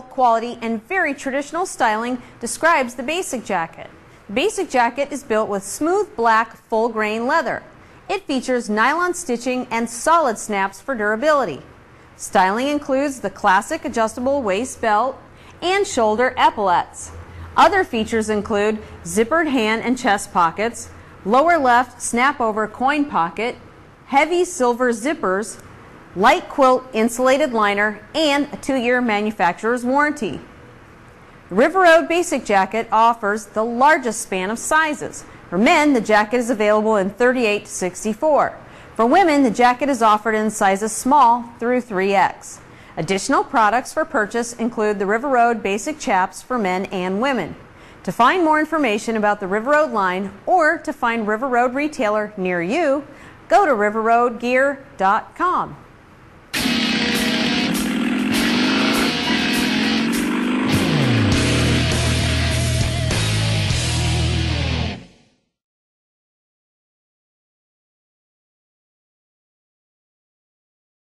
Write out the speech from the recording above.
comfortable quality and very traditional styling describes the Basic Jacket. The Basic Jacket is built with smooth black full grain leather. It features nylon stitching and solid snaps for durability. Styling includes the classic adjustable waist belt and shoulder epaulettes. Other features include zippered hand and chest pockets, lower left snap-over coin pocket, heavy silver zippers, light quilt insulated liner, and a 2-year manufacturer's warranty. The River Road Basic Jacket offers the largest span of sizes. For men, the jacket is available in 38 to 64. For women, the jacket is offered in sizes small through 3X. Additional products for purchase include the River Road Basic Chaps for men and women. To find more information about the River Road line or to find River Road retailer near you, go to riverroadgear.com.